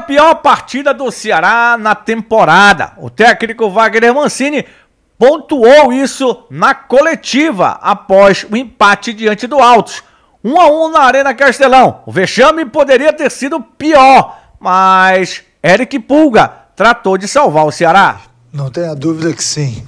pior partida do Ceará na temporada. O técnico Wagner Mancini pontuou isso na coletiva após o empate diante do Altos. 1-1 na Arena Castelão. O vexame poderia ter sido pior, mas Eric Pulga tratou de salvar o Ceará. Não tenha dúvida que sim.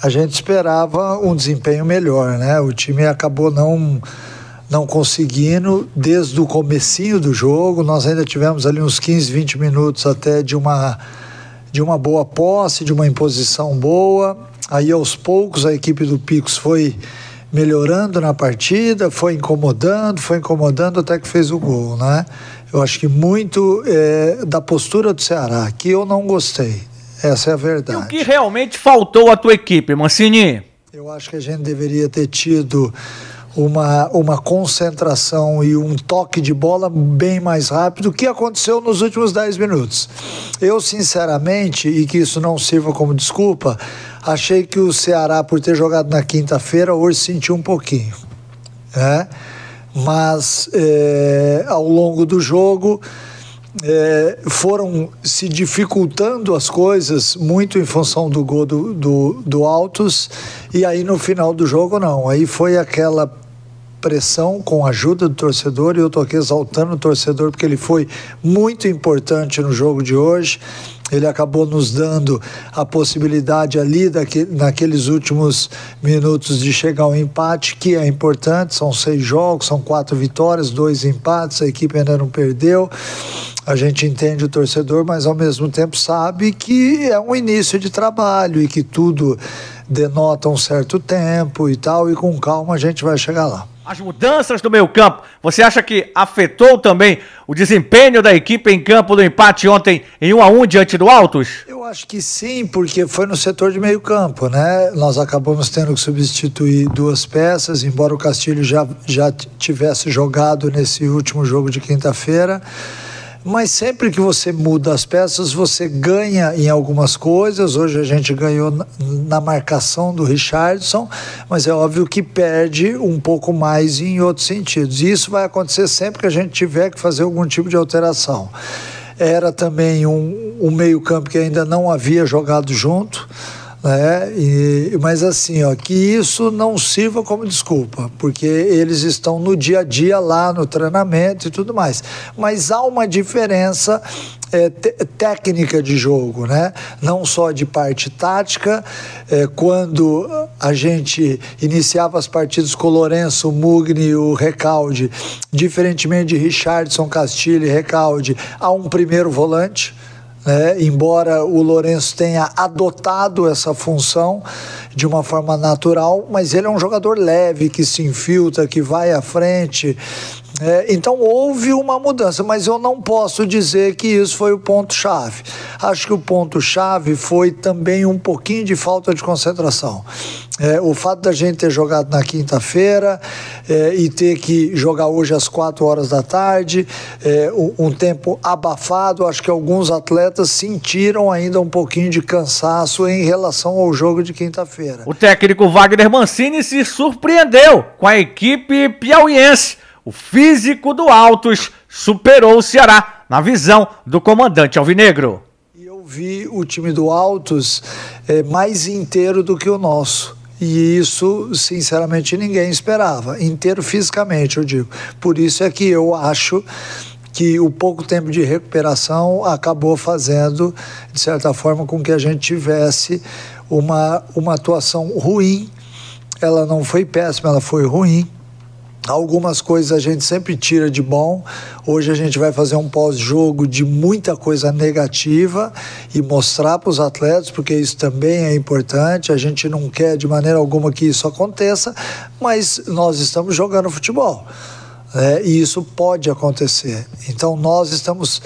A gente esperava um desempenho melhor, né? O time acabou não conseguindo desde o comecinho do jogo. Nós ainda tivemos ali uns 15, 20 minutos até de uma boa posse, de uma imposição boa. Aí aos poucos a equipe do Picos foi melhorando na partida, foi incomodando até que fez o gol, né? Eu acho que muito da postura do Ceará, que eu não gostei. Essa é a verdade. E o que realmente faltou à tua equipe, Mancini? Eu acho que a gente deveria ter tido uma concentração e um toque de bola bem mais rápido, que aconteceu nos últimos 10 minutos. Eu, sinceramente, e que isso não sirva como desculpa, achei que o Ceará, por ter jogado na quinta-feira, hoje sentiu um pouquinho, né? Mas ao longo do jogo foram se dificultando as coisas muito em função do gol do Altos, e aí no final do jogo não, aí foi aquela pressão com a ajuda do torcedor, e eu estou aqui exaltando o torcedor porque ele foi muito importante no jogo de hoje. Ele acabou nos dando a possibilidade ali, naqueles últimos minutos, de chegar ao empate, que é importante. São 6 jogos, são 4 vitórias, 2 empates, a equipe ainda não perdeu. A gente entende o torcedor, mas ao mesmo tempo sabe que é um início de trabalho e que tudo denota um certo tempo e tal, e com calma a gente vai chegar lá. As mudanças do meio-campo, você acha que afetou também o desempenho da equipe em campo do empate ontem em 1-1 diante do Altos? Eu acho que sim, porque foi no setor de meio-campo, né? Nós acabamos tendo que substituir 2 peças, embora o Castilho já tivesse jogado nesse último jogo de quinta-feira. Mas sempre que você muda as peças, você ganha em algumas coisas. Hoje a gente ganhou na marcação do Richardson, mas é óbvio que perde um pouco mais em outros sentidos. E isso vai acontecer sempre que a gente tiver que fazer algum tipo de alteração. Era também um meio-campo que ainda não havia jogado junto, né? Mas assim, que isso não sirva como desculpa, porque eles estão no dia a dia lá no treinamento e tudo mais, mas há uma diferença técnica de jogo, né? Não só de parte tática. Quando a gente iniciava as partidas com o Lourenço, o Mugni e o Recalde, diferentemente de Richardson, Castilho e Recalde, há um primeiro volante. Embora o Lourenço tenha adotado essa função de uma forma natural, mas ele é um jogador leve, que se infiltra, que vai à frente. Então houve uma mudança, mas eu não posso dizer que isso foi o ponto-chave. Acho que o ponto-chave foi também um pouquinho de falta de concentração. O fato da gente ter jogado na quinta-feira e ter que jogar hoje às 4 horas da tarde, um tempo abafado, acho que alguns atletas sentiram ainda um pouquinho de cansaço em relação ao jogo de quinta-feira. O técnico Wagner Mancini se surpreendeu com a equipe piauiense. O físico do Altos superou o Ceará na visão do comandante alvinegro. Eu vi o time do Altos mais inteiro do que o nosso. E isso, sinceramente, ninguém esperava. Inteiro fisicamente, eu digo. Por isso é que eu acho que o pouco tempo de recuperação acabou fazendo, de certa forma, com que a gente tivesse uma atuação ruim. Ela não foi péssima, ela foi ruim. Algumas coisas a gente sempre tira de bom. Hoje a gente vai fazer um pós-jogo de muita coisa negativa e mostrar para os atletas, porque isso também é importante. A gente não quer de maneira alguma que isso aconteça, mas nós estamos jogando futebol, e isso pode acontecer. Então nós estamos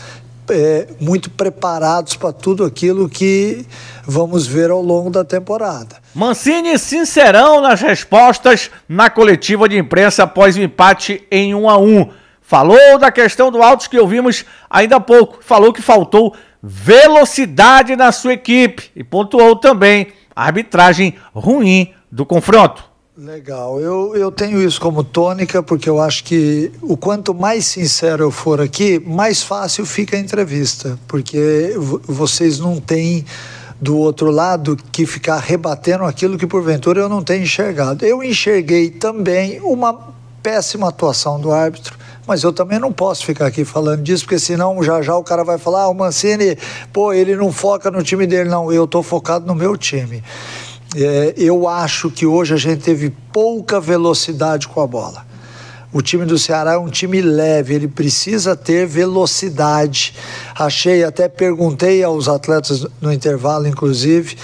muito preparados para tudo aquilo que vamos ver ao longo da temporada. Mancini sincerão nas respostas na coletiva de imprensa após o empate em 1-1. Falou da questão do Altos que ouvimos ainda há pouco. Falou que faltou velocidade na sua equipe e pontuou também a arbitragem ruim do confronto. Legal, eu tenho isso como tônica, porque eu acho que o quanto mais sincero eu for aqui, mais fácil fica a entrevista, porque vocês não têm do outro lado que ficar rebatendo aquilo que porventura eu não tenho enxergado. Eu enxerguei também uma péssima atuação do árbitro, mas eu também não posso ficar aqui falando disso, porque senão já o cara vai falar, o Mancini, pô, ele não foca no time dele. Não, eu tô focado no meu time. Eu acho que hoje a gente teve pouca velocidade com a bola. O time do Ceará é um time leve, ele precisa ter velocidade. Até perguntei aos atletas no intervalo, inclusive,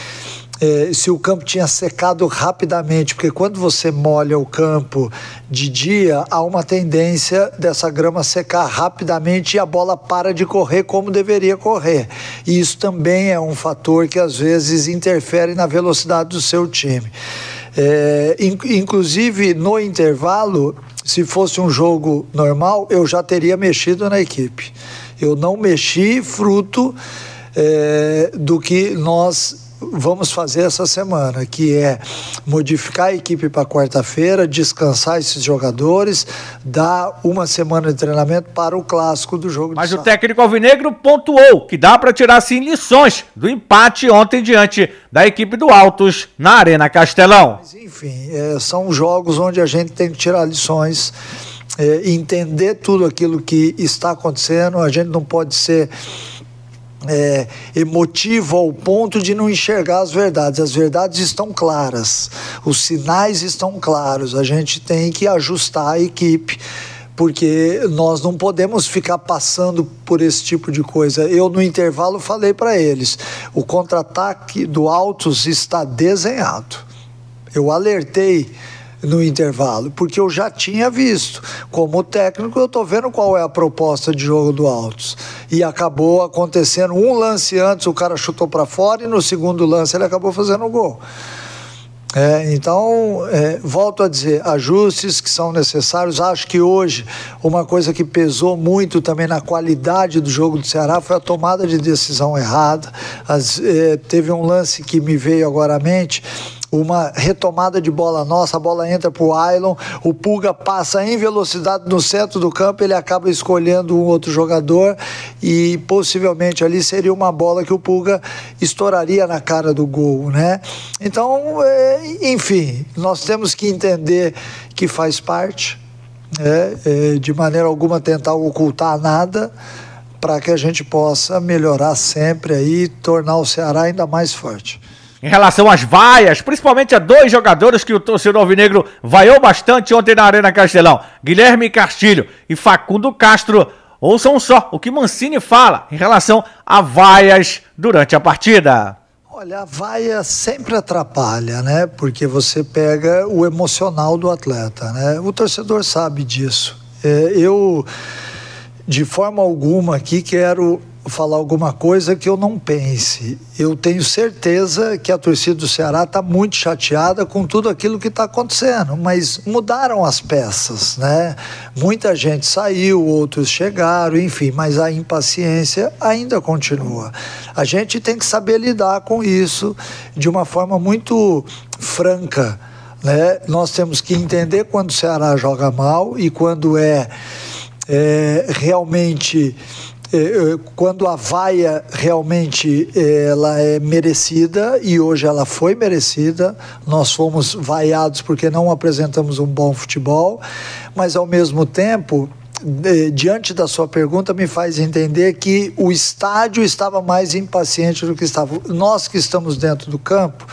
se o campo tinha secado rapidamente, porque quando você molha o campo de dia, há uma tendência dessa grama secar rapidamente e a bola para de correr como deveria correr. E isso também é um fator que às vezes interfere na velocidade do seu time. Inclusive no intervalo, se fosse um jogo normal, eu já teria mexido na equipe. Eu não mexi fruto do que nós vamos fazer essa semana, que é modificar a equipe para quarta-feira, descansar esses jogadores, dar uma semana de treinamento para o clássico do jogo. Mas o técnico alvinegro pontuou que dá para tirar sim lições do empate ontem diante da equipe do Altos na Arena Castelão. Mas, enfim, são jogos onde a gente tem que tirar lições, entender tudo aquilo que está acontecendo. A gente não pode ser emotivo ao ponto de não enxergar as verdades. As verdades estão claras, os sinais estão claros, a gente tem que ajustar a equipe, porque nós não podemos ficar passando por esse tipo de coisa. Eu no intervalo falei para eles, o contra-ataque do Altos está desenhado. Eu alertei no intervalo, porque eu já tinha visto. Como técnico, eu estou vendo qual é a proposta de jogo do Altos. E acabou acontecendo um lance antes, o cara chutou para fora, e no segundo lance ele acabou fazendo o gol. Então, volto a dizer, ajustes que são necessários. Acho que hoje uma coisa que pesou muito também na qualidade do jogo do Ceará foi a tomada de decisão errada. Teve um lance que me veio agora à mente, uma retomada de bola nossa, a bola entra para o Ailon, o Pulga passa em velocidade no centro do campo, ele acaba escolhendo um outro jogador e possivelmente ali seria uma bola que o Pulga estouraria na cara do gol, né? Então, enfim, nós temos que entender que faz parte, de maneira alguma tentar ocultar nada, para que a gente possa melhorar sempre aí e tornar o Ceará ainda mais forte. Em relação às vaias, principalmente a dois jogadores que o torcedor alvinegro vaiou bastante ontem na Arena Castelão, Guilherme Castilho e Facundo Castro, ouçam só o que Mancini fala em relação a vaias durante a partida. Olha, a vaia sempre atrapalha, né? Porque você pega o emocional do atleta, né? O torcedor sabe disso. Eu, de forma alguma aqui, quero falar alguma coisa que eu não pense. Eu tenho certeza que a torcida do Ceará está muito chateada com tudo aquilo que está acontecendo, mas mudaram as peças, né? Muita gente saiu, outros chegaram, enfim, mas a impaciência ainda continua. A gente tem que saber lidar com isso de uma forma muito franca, né? Nós temos que entender quando o Ceará joga mal e quando realmente quando a vaia realmente ela é merecida, e hoje ela foi merecida. Nós fomos vaiados porque não apresentamos um bom futebol, mas ao mesmo tempo, diante da sua pergunta, me faz entender que o estádio estava mais impaciente do que estava. Nós que estamos dentro do campo,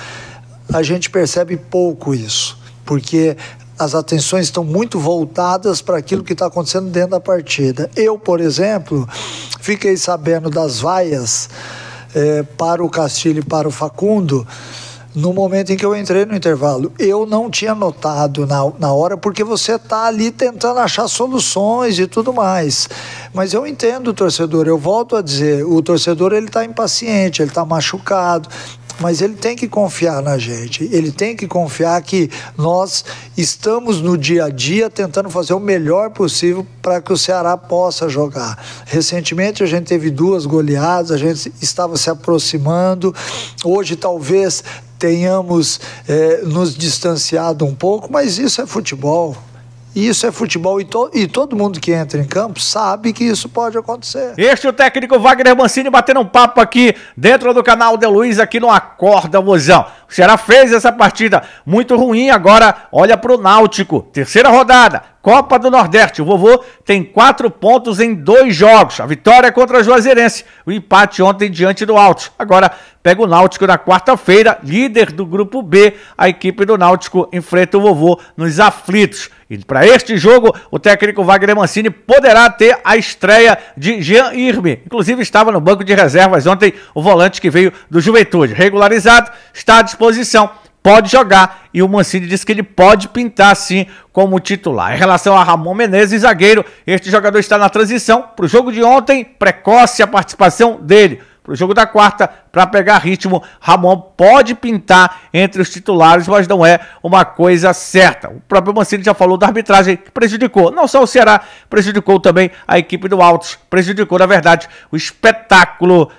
a gente percebe pouco isso, porque as atenções estão muito voltadas para aquilo que está acontecendo dentro da partida. Eu, por exemplo, fiquei sabendo das vaias para o Castilho e para o Facundo no momento em que eu entrei no intervalo. Eu não tinha notado na hora, porque você está ali tentando achar soluções e tudo mais. Mas eu entendo o torcedor, eu volto a dizer, o torcedor ele está impaciente, ele está machucado, mas ele tem que confiar na gente, ele tem que confiar que nós estamos no dia a dia tentando fazer o melhor possível para que o Ceará possa jogar. Recentemente a gente teve 2 goleadas, a gente estava se aproximando, hoje talvez tenhamos nos distanciado um pouco, mas isso é futebol. Isso é futebol e todo mundo que entra em campo sabe que isso pode acontecer. Este é o técnico Wagner Mancini batendo um papo aqui dentro do canal de Luiz, aqui no Acorda Vozão. O Ceará fez essa partida muito ruim, agora olha pro Náutico. Terceira rodada, Copa do Nordeste. O vovô tem 4 pontos em 2 jogos. A vitória é contra a Juazeirense. O empate ontem diante do Altos. Agora pega o Náutico na quarta-feira, líder do grupo B. A equipe do Náutico enfrenta o vovô nos aflitos. E para este jogo, o técnico Wagner Mancini poderá ter a estreia de Jean Irme. Inclusive estava no banco de reservas ontem o volante que veio do Juventude. Regularizado, está à disposição, pode jogar. E o Mancini disse que ele pode pintar sim como titular. Em relação a Ramon Menezes, zagueiro, este jogador está na transição. Para o jogo de ontem, precoce a participação dele. Para o jogo da quarta, para pegar ritmo, Ramon pode pintar entre os titulares, mas não é uma coisa certa. O próprio Mancini já falou da arbitragem que prejudicou, não só o Ceará, prejudicou também a equipe do Altos, prejudicou, na verdade, o espetáculo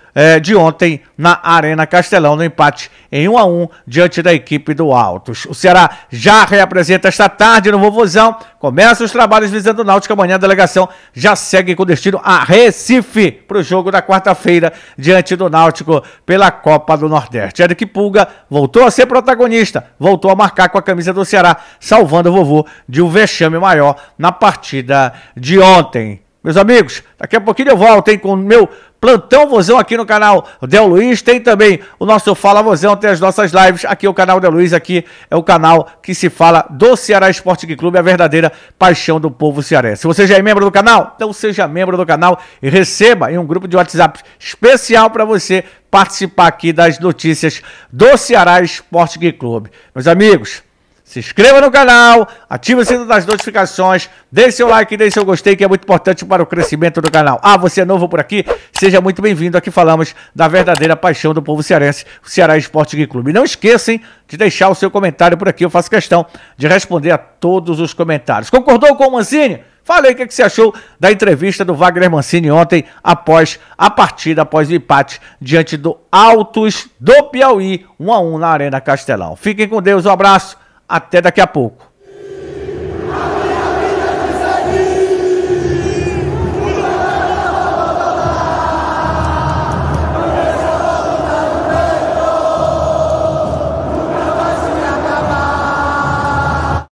de ontem na Arena Castelão, no empate em 1-1 diante da equipe do Altos. O Ceará já reapresenta esta tarde no Vovozão, começa os trabalhos visando o Náutico. Amanhã a delegação já segue com destino a Recife para o jogo da quarta-feira diante do Náutico pela Copa do Nordeste. Eric Pulga voltou a ser protagonista, voltou a marcar com a camisa do Ceará, salvando o vovô de um vexame maior na partida de ontem. Meus amigos, daqui a pouquinho eu volto, hein, com o meu Plantão Vozão aqui no canal Del Luiz. Tem também o nosso Fala Vozão, tem as nossas lives. Aqui é o canal Del Luiz, aqui é o canal que se fala do Ceará Esporte Clube, a verdadeira paixão do povo cearense. Se você já é membro do canal, então seja membro do canal e receba em um grupo de WhatsApp especial para você participar aqui das notícias do Ceará Esporte Clube. Meus amigos, se inscreva no canal, ative o sininho das notificações, deixe seu like, deixe seu gostei, que é muito importante para o crescimento do canal. Ah, você é novo por aqui? Seja muito bem-vindo. Aqui falamos da verdadeira paixão do povo cearense, o Ceará Esporte Clube. Não esqueçam de deixar o seu comentário por aqui, eu faço questão de responder a todos os comentários. Concordou com o Mancini? Fala aí o que você achou da entrevista do Wagner Mancini ontem, após a partida, após o empate diante do Altos do Piauí, 1-1 na Arena Castelão. Fiquem com Deus, um abraço. Até daqui a pouco.